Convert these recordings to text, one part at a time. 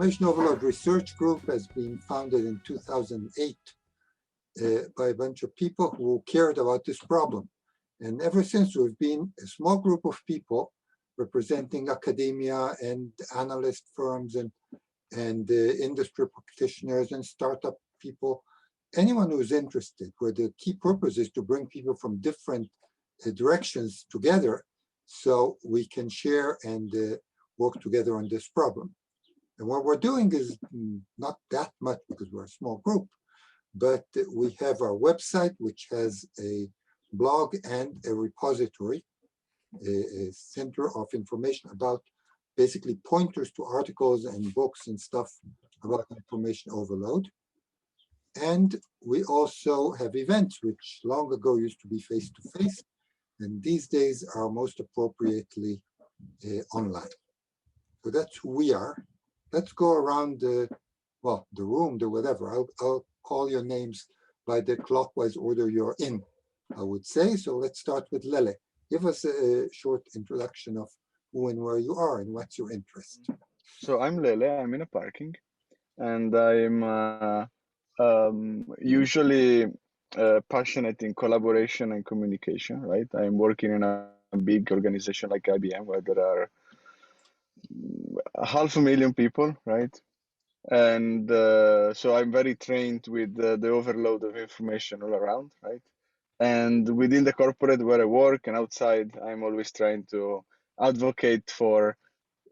Information Overload Research Group has been founded in 2008 by a bunch of people who cared about this problem. And ever since, we've been a small group of people representing academia and analyst firms and industry practitioners and startup people, anyone who's interested, where the key purpose is to bring people from different directions together so we can share and work together on this problem. And what we're doing is not that much because we're a small group, but we have our website, which has a blog and a repository, a center of information about basically pointers to articles and books and stuff about information overload. And we also have events, which long ago used to be face-to-face, and these days are most appropriately online. So that's who we are. Let's go around the room, the whatever. I'll call your names by the clockwise order you're in, I would say. So let's start with Lele. Give us a short introduction of who and where you are and what's your interest. So I'm Lele, I'm in a parking, and I'm usually passionate in collaboration and communication, right? I'm working in a big organization like IBM where there are 500,000 people, right? And so I'm very trained with the overload of information all around, right? And within the corporate where I work and outside, I'm always trying to advocate for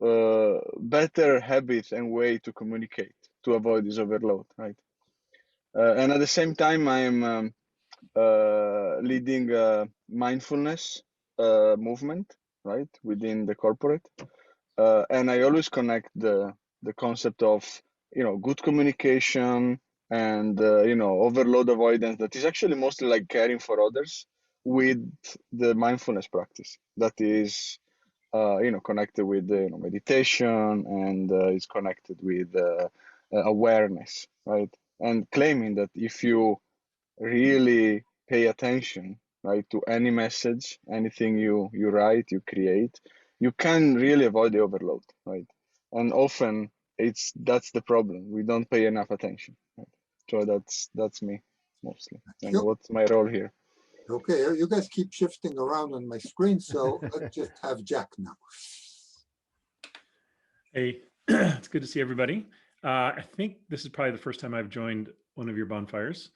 better habits and way to communicate to avoid this overload, right? And at the same time, I'm leading a mindfulness movement, right, within the corporate. And I always connect the concept of, good communication and, overload avoidance that is actually mostly like caring for others with the mindfulness practice that is, connected with, meditation and is connected with awareness, right? And claiming that if you really pay attention, right, to any message, anything you write, you create, you can really avoid the overload, right? And often that's the problem. We don't pay enough attention. Right? So that's me mostly. And what's my role here? Okay, you guys keep shifting around on my screen, so let's just have Jack now. Hey, it's good to see everybody. I think this is probably the first time I've joined one of your bonfires.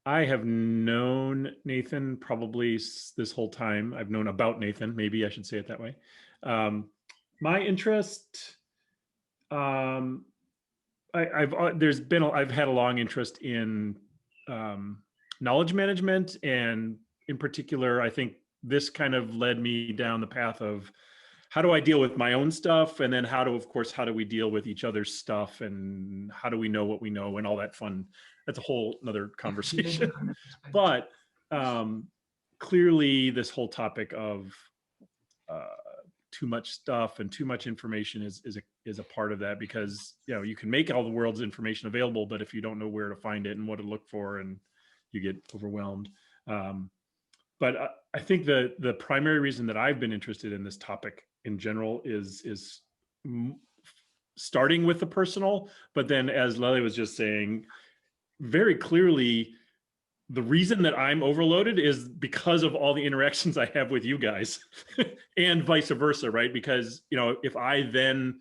I have known Nathan probably this whole time. I've known about Nathan, maybe I should say it that way. My interest, I've had a long interest in knowledge management, and in particular, I think this kind of led me down the path of how do I deal with my own stuff, and then how do we deal with each other's stuff, and how do we know what we know, and all that fun. That's a whole another conversation. But clearly this whole topic of too much stuff and too much information is a part of that, because you can make all the world's information available, but if you don't know where to find it and what to look for, and you get overwhelmed. But I think the primary reason that I've been interested in this topic in general is starting with the personal, but then, as Lele was just saying, very clearly, the reason that I'm overloaded is because of all the interactions I have with you guys and vice versa, right? Because, if I then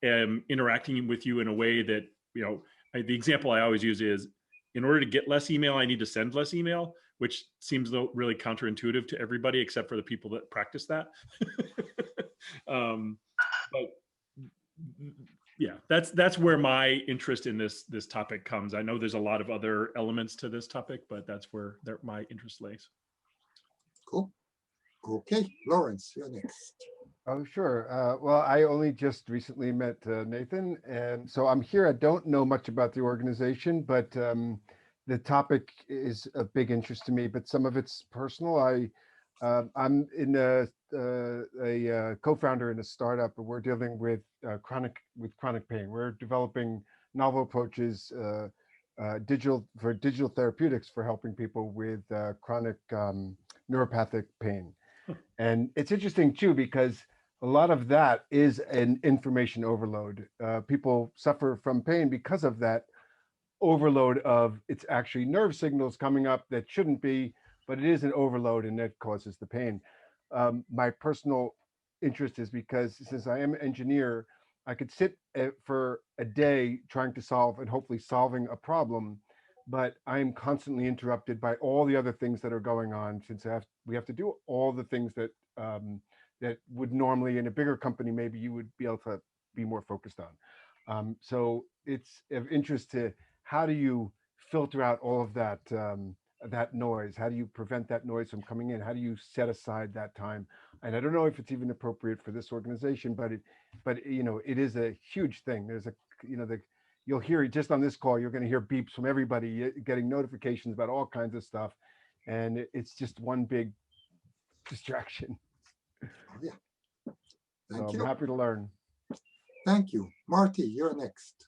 am interacting with you in a way that, the example I always use is, in order to get less email, I need to send less email, which seems really counterintuitive to everybody except for the people that practice that. But yeah, that's where my interest in this topic comes. I know there's a lot of other elements to this topic, but that's where my interest lays. Cool. Okay, Lawrence, you're next. Oh, sure. Well, I only just recently met Nathan, and so I'm here. I don't know much about the organization, but the topic is of big interest to me, but some of it's personal. I'm in a co-founder in a startup, and we're dealing with chronic pain. We're developing novel approaches, digital therapeutics for helping people with chronic neuropathic pain. And it's interesting too, because a lot of that is an information overload. People suffer from pain because of that overload of it's actually nerve signals coming up that shouldn't be, but it is an overload and that causes the pain. My personal interest is because since I am an engineer, I could sit for a day trying to solve and hopefully solving a problem, but I am constantly interrupted by all the other things that are going on since we have to do all the things that that would normally in a bigger company, maybe you would be able to be more focused on. So it's of interest to how do you filter out all of that that noise? How do you prevent that noise from coming in? How do you set aside that time? And I don't know if it's even appropriate for this organization, but you know, it is a huge thing. There's a, you know, you'll hear it just on this call. You're going to hear beeps from everybody, getting notifications about all kinds of stuff, and it's just one big distraction. Oh, yeah. So Thank I'm you. happy to learn. Thank you. Marty, you're next.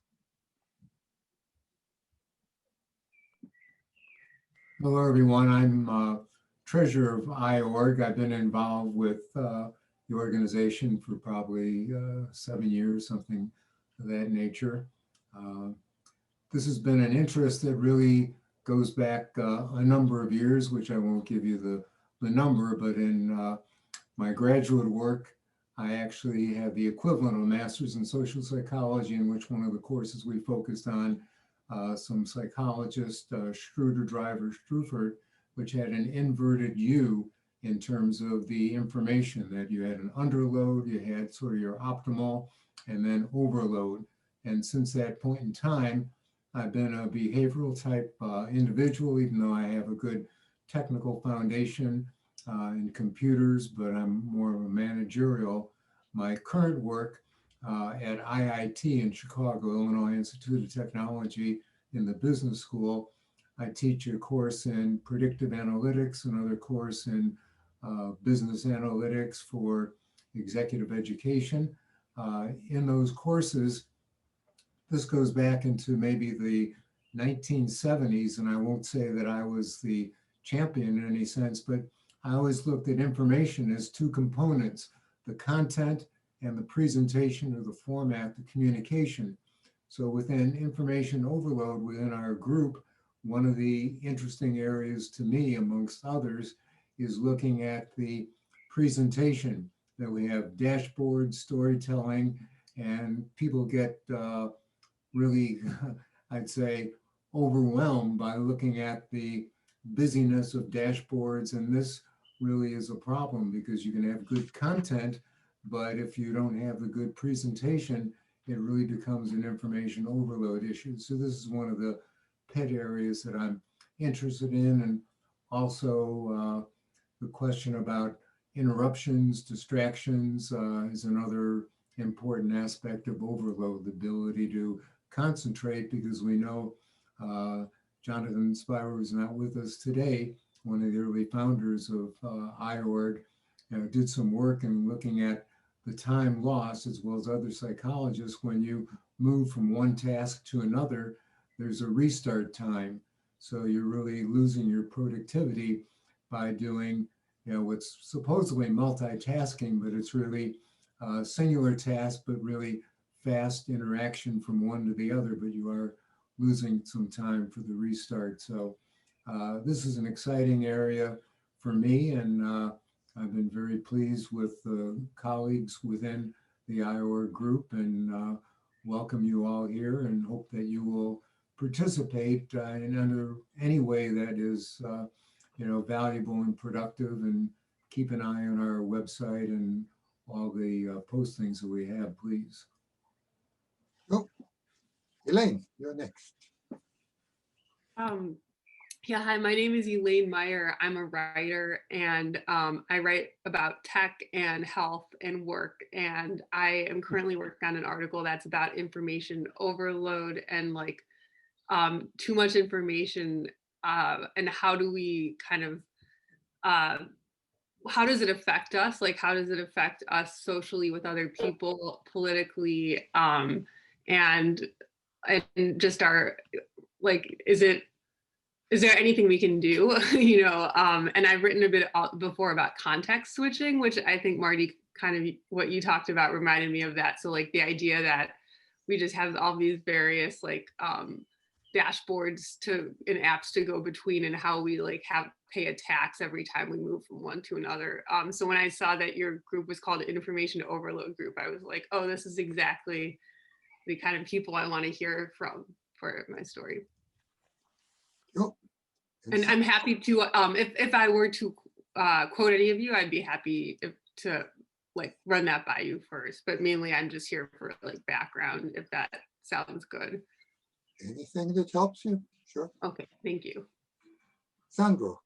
Hello, everyone. I'm treasurer of IORG. I've been involved with the organization for probably 7 years, something of that nature. This has been an interest that really goes back a number of years, which I won't give you the number, but in my graduate work, I actually had the equivalent of a master's in social psychology, in which one of the courses we focused on some psychologist, Schroeder Driver Strufert, which had an inverted U in terms of the information, that you had an underload, you had sort of your optimal, and then overload. And since that point in time, I've been a behavioral type individual, even though I have a good technical foundation in computers, but I'm more of a managerial. My current work at IIT in Chicago, Illinois Institute of Technology, in the business school, I teach a course in predictive analytics, another course in business analytics for executive education. In those courses, this goes back into maybe the 1970s, and I won't say that I was the champion in any sense, but I always looked at information as two components: the content and the presentation, or the format, the communication. So within information overload within our group, one of the interesting areas to me, amongst others, is looking at the presentation, that we have dashboards, storytelling, and people get really, I'd say, overwhelmed by looking at the busyness of dashboards. And this really is a problem, because you can have good content, but if you don't have the good presentation, it really becomes an information overload issue. So this is one of the pet areas that I'm interested in. And also the question about interruptions, distractions is another important aspect of overload, the ability to concentrate, because we know Jonathan Spiro, who's not with us today, one of the early founders of IORG, did some work in looking at the time lost, as well as other psychologists. When you move from one task to another, there's a restart time. So you're really losing your productivity by doing, what's supposedly multitasking, but it's really a singular task, but really fast interaction from one to the other, but you are losing some time for the restart. So this is an exciting area for me, and I've been very pleased with the colleagues within the IORG group, and welcome you all here, and hope that you will participate in under any way that is valuable and productive, and keep an eye on our website and all the postings that we have, please. Oh, Elaine, you're next. Yeah, hi, my name is Elaine Meyer. I'm a writer, and I write about tech and health and work. And I am currently working on an article that's about information overload and like too much information, and how do we kind of, how does it affect us? Like, how does it affect us socially with other people, politically, and just our, like, is there anything we can do, and I've written a bit before about context switching, which I think Marty kind of what you talked about reminded me of that. So like the idea that we just have all these various like dashboards and apps to go between, and how we like pay a tax every time we move from one to another. So when I saw that your group was called Information Overload Group, I was like, oh, this is exactly the kind of people I want to hear from for my story. Yep. And I'm happy to, if I were to quote any of you, I'd be happy to like run that by you first, but mainly I'm just here for like background, if that sounds good. Anything that helps you, sure. Okay, thank you. Sandro.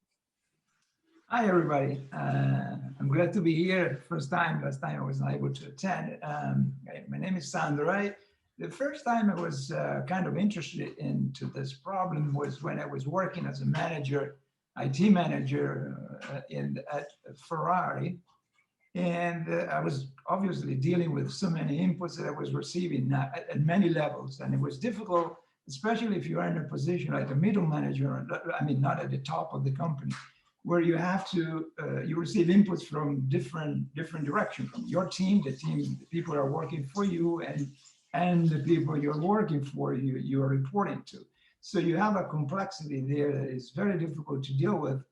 Hi, everybody. I'm glad to be here. Last time I was not able to attend. My name is Sandro. The first time I was kind of interested into this problem was when I was working as a manager, IT manager at Ferrari. And I was obviously dealing with so many inputs that I was receiving at many levels. And it was difficult, especially if you're in a position like a middle manager, I mean, not at the top of the company, where you have to, you receive inputs from different directions, from your team, the people are working for you, and the people you're working for, you're reporting to. So you have a complexity there that is very difficult to deal with.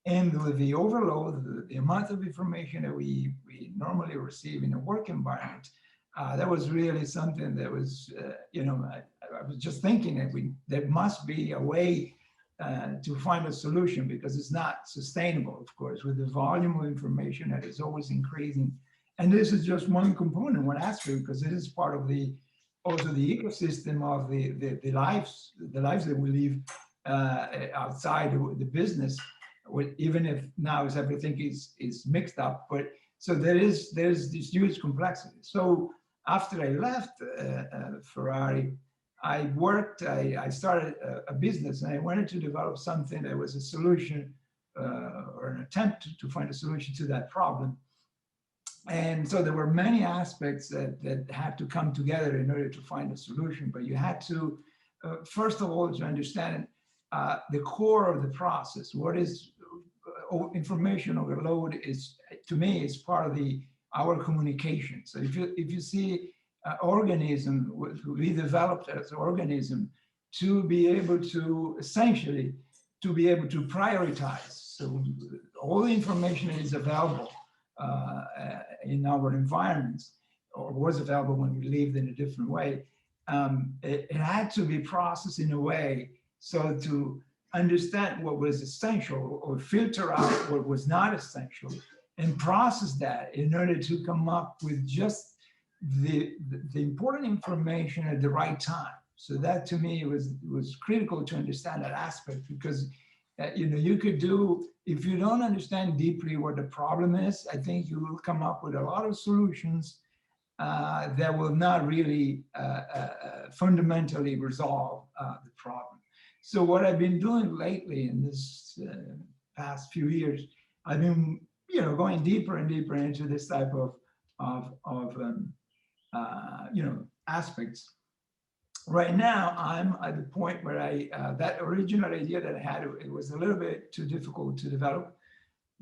And with the overload, the amount of information that we normally receive in a work environment, that was really something that was, I was just thinking that there must be a way to find a solution, because it's not sustainable, of course, with the volume of information that is always increasing. And this is just one component, one aspect, because it is part of also the ecosystem of the lives that we live outside the business. Even if now everything is mixed up, but so there's this huge complexity. So after I left Ferrari, I started a business, and I wanted to develop something that was a solution or an attempt to find a solution to that problem. And so there were many aspects that had to come together in order to find a solution, but you had to, first of all, to understand the core of the process. What is information overload is, to me, is part of our communication. So if you see organism, we developed as an organism to be able to essentially to be able to prioritize. So all the information that is available in our environments, or was available when we lived in a different way, it had to be processed in a way so to understand what was essential, or filter out what was not essential, and process that in order to come up with just the important information at the right time. So that, to me, was critical to understand that aspect, because you could do, if you don't understand deeply what the problem is, I think you will come up with a lot of solutions that will not really fundamentally resolve the problem. So what I've been doing lately in this past few years, I've been going deeper and deeper into this type of aspects. Right now, I'm at the point where that original idea that I had, it was a little bit too difficult to develop.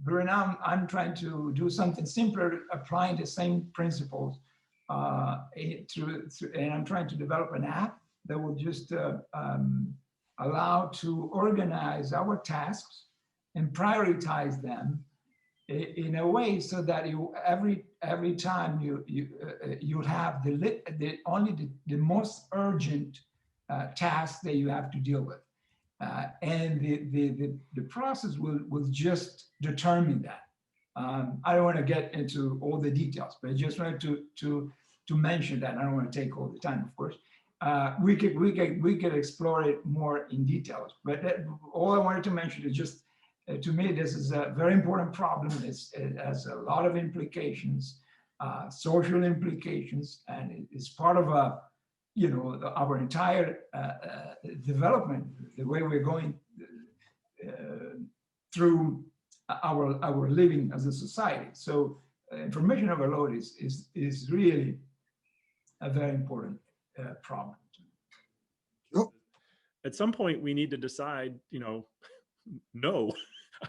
But right now, I'm trying to do something simpler, applying the same principles, and I'm trying to develop an app that will just allow to organize our tasks and prioritize them in a way so that every time you have only the most urgent task that you have to deal with, and the process will just determine that. I don't want to get into all the details, but I just wanted to mention that. I don't want to take all the time, of course. We could explore it more in details, but all I wanted to mention is just, to me, this is a very important problem. It has a lot of implications, social implications, and it's part of our entire development, the way we're going through our living as a society. So information overload is really a very important problem. At some point, we need to decide, no,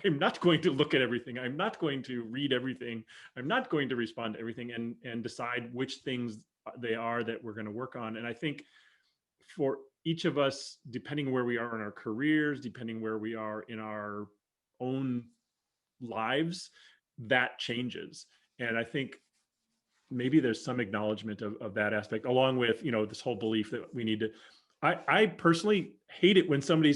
I'm not going to look at everything. I'm not going to read everything. I'm not going to respond to everything and decide which things they are that we're going to work on. And I think for each of us, depending where we are in our careers, depending where we are in our own lives, that changes. And I think maybe there's some acknowledgement of that aspect, along with, this whole belief that we need to, I personally hate it when somebody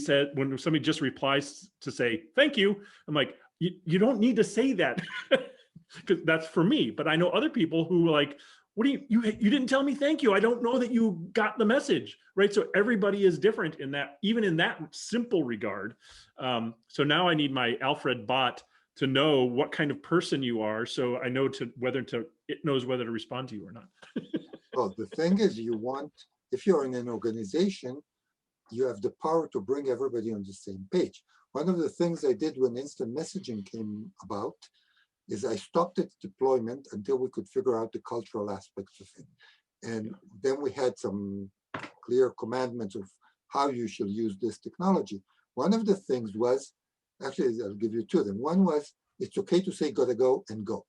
just replies to say, thank you. I'm like, you don't need to say that, because that's for me. But I know other people who like, what do you didn't tell me thank you. I don't know that you got the message, right? So everybody is different in that, even in that simple regard. So now I need my Alfred bot to know what kind of person you are, so I know it knows whether to respond to you or not. Well, the thing is, if you're in an organization, you have the power to bring everybody on the same page. One of the things I did when instant messaging came about is I stopped its deployment until we could figure out the cultural aspects of it. And then we had some clear commandments of how you shall use this technology. One of the things was, actually, I'll give you two of them. One was, it's okay to say gotta go and go.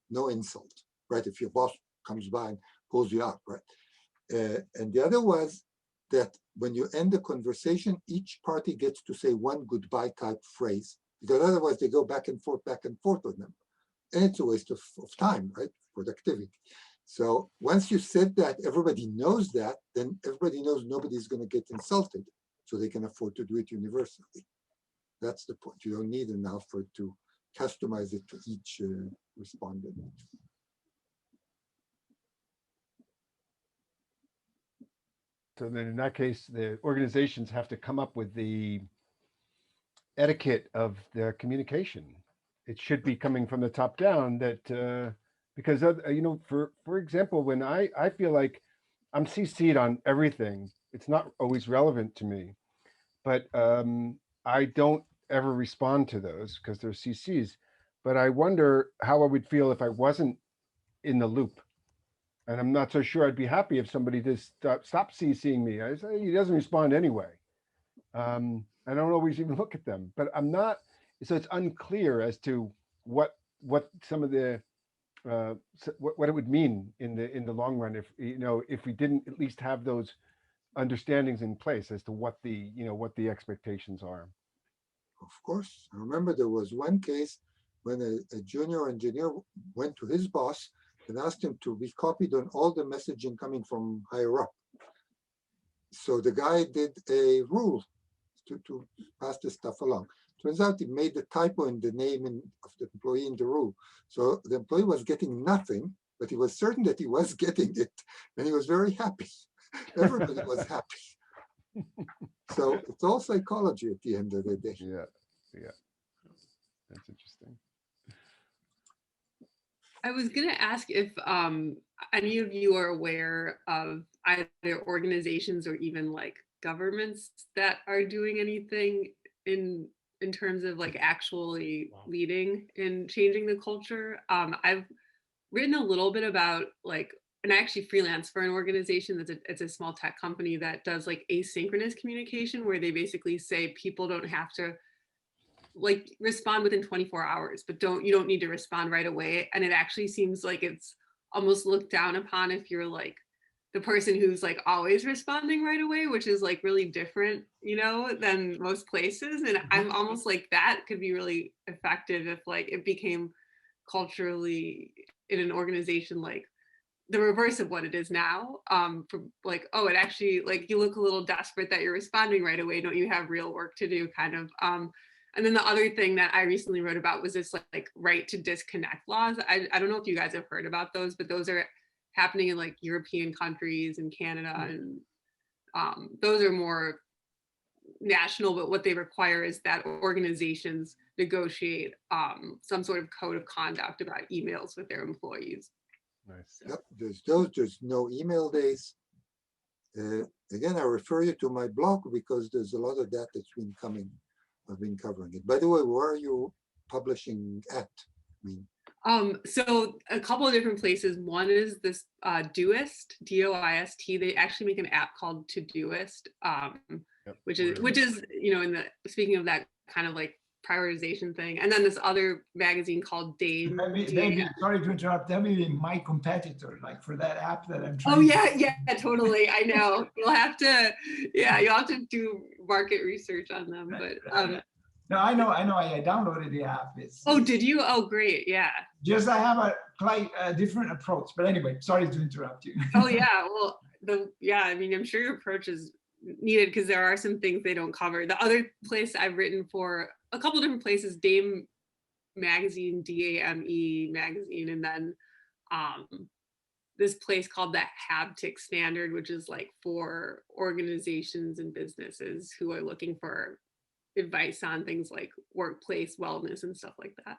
No insult, right? If your boss comes by and pulls you up, right? And the other was that when you end the conversation, each party gets to say one goodbye type phrase, because otherwise they go back and forth with them. And it's a waste of time, right? Productivity. So once you said that, everybody knows that, then everybody knows nobody's going to get insulted, so they can afford to do it universally. That's the point. You don't need an Alfred to customize it to each respondent. So then in that case, the organizations have to come up with the etiquette of their communication. It should be coming from the top down, that because for example, when I feel like I'm CC'd on everything, it's not always relevant to me, but I don't ever respond to those because they're CCs. But I wonder how I would feel if I wasn't in the loop. And I'm not so sure I'd be happy if somebody just stop CCing me. I say he doesn't respond anyway. I don't always even look at them, but I'm not. So it's unclear as to what some of the what it would mean in the long run if we didn't at least have those understandings in place as to what the expectations are. Of course, I remember there was one case when a junior engineer went to his boss and asked him to be copied on all the messaging coming from higher up. So the guy did a rule to pass this stuff along. Turns out he made the typo in the name of the employee in the rule. So the employee was getting nothing, but he was certain that he was getting it, and he was very happy. Everybody was happy. So it's all psychology at the end of the day. Yeah, that's interesting. I was going to ask if any of you are aware of either organizations or even like governments that are doing anything in terms of like actually leading and changing the culture. I've written a little bit about like, and I actually freelance for an organization it's a small tech company that does like asynchronous communication, where they basically say people don't have to like respond within 24 hours, but you don't need to respond right away. And it actually seems like it's almost looked down upon if you're like the person who's like always responding right away, which is like really different, than most places. And I'm almost like that could be really effective if like it became culturally in an organization like the reverse of what it is now. For like, oh, it actually like you look a little desperate that you're responding right away. Don't you have real work to do, kind of. And then the other thing that I recently wrote about was this like right to disconnect laws. I don't know if you guys have heard about those, but those are happening in like European countries and Canada, and those are more national, but what they require is that organizations negotiate some sort of code of conduct about emails with their employees. Nice. Yep, there's no email days. Again, I refer you to my blog because there's a lot of that that's been coming. I've been covering it. By the way, where are you publishing at? So a couple of different places. One is this Doist, DOIST. They actually make an app called Todoist, which is in the speaking of that kind of like prioritization thing. And then this other magazine called Dame. Sorry to interrupt. That may be my competitor, like for that app that I'm trying. Oh yeah, totally. I know. You'll have to do market research on them. But no, I know. I downloaded the app. Did you? Oh, great. Yeah. Just I have a quite different approach. But anyway, sorry to interrupt you. Oh yeah. Well, I mean, I'm sure your approach is needed because there are some things they don't cover. The other place I've written for a couple different places, Dame magazine, DAME magazine, and then this place called the Haptic Standard, which is like for organizations and businesses who are looking for advice on things like workplace wellness and stuff like that.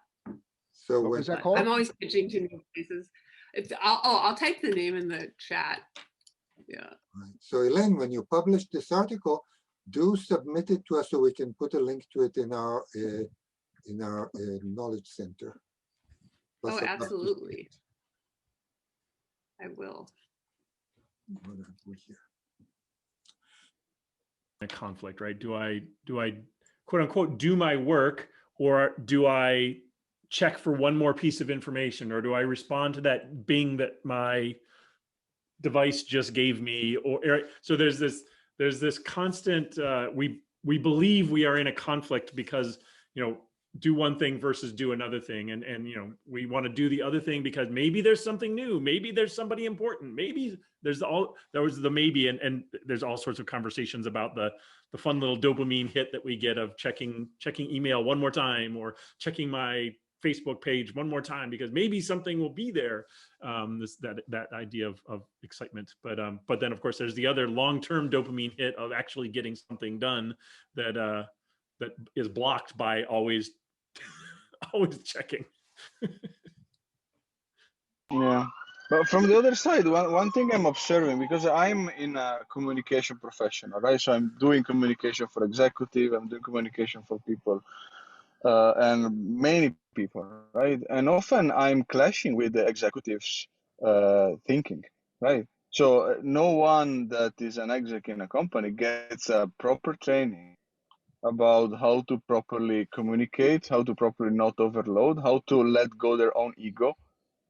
So What was that called? I'm always pitching to new places. I'll type the name in the chat. Yeah. Right. So Elaine, when you publish this article, do submit it to us so we can put a link to it in our knowledge center. Oh, absolutely. I will. A conflict, right? Do I quote unquote do my work, or do I check for one more piece of information, or do I respond to that bing that my device just gave me? Or so there's this constant we believe we are in a conflict because, you know, do one thing versus do another thing, and you know, we want to do the other thing because maybe there's something new, maybe there's somebody important, maybe there was the maybe, and there's all sorts of conversations about the fun little dopamine hit that we get of checking email one more time, or checking my Facebook page one more time because maybe something will be there. That idea of excitement, but then of course there's the other long-term dopamine hit of actually getting something done that is blocked by always checking. Yeah, but from the other side, one thing I'm observing, because I'm in a communication professional, right? So I'm doing communication for executive, I'm doing communication for people, and many people, right? And often I'm clashing with the executives' thinking, right? So no one that is an exec in a company gets a proper training about how to properly communicate, how to properly not overload, how to let go their own ego,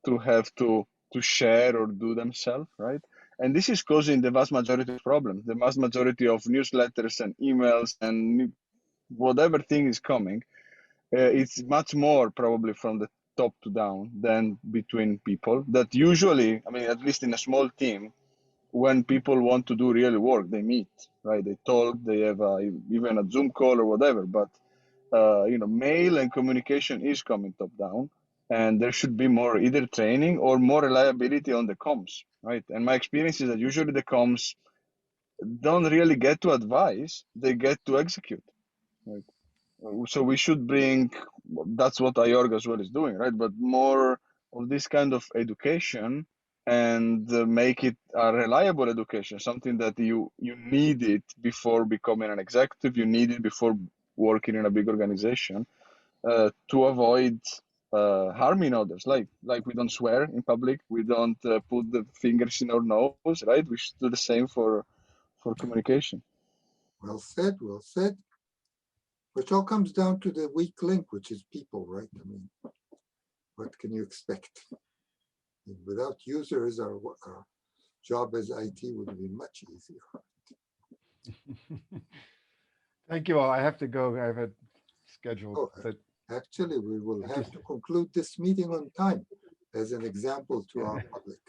to have to share or do themselves, right? And this is causing the vast majority of problems. The vast majority of newsletters and emails and whatever thing is coming, it's much more probably from the top to down than between people. That usually, I mean, at least in a small team, when people want to do real work, they meet, right? They talk, they have even a Zoom call or whatever. But you know, mail and communication is coming top down, and there should be more either training or more reliability on the comms, right? And my experience is that usually the comms don't really get to advise; they get to execute, right? So we should bring, that's what IORG as well is doing, right? But more of this kind of education, and make it a reliable education, something that you need it before becoming an executive, you need it before working in a big organization, to avoid harming others. Like we don't swear in public, we don't put the fingers in our nose, right? We should do the same for communication. Well said, well said. Which all comes down to the weak link, which is people, right? I mean, what can you expect? And without users, our job as IT would be much easier. Thank you all. I have to go. I have a schedule. Oh, But actually, we will have to conclude this meeting on time as an example to our public.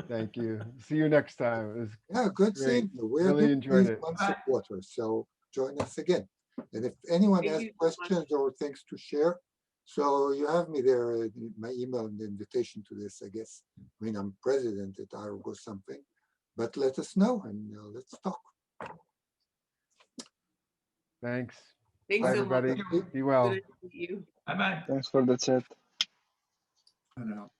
thank you. See you next time. It was Yeah, good great. seeing you. We're Really doing enjoyed these it. once a quarter, so join us again. And if anyone Thank has you so much. questions or things to share, so you have me there, my email and the invitation to this, I guess. I mean, I'm president at IORG or something, but let us know and let's talk. Thanks. Thanks Bye, so much. everybody. Be well. Good to meet you. Bye-bye. Thanks for the chat. I know.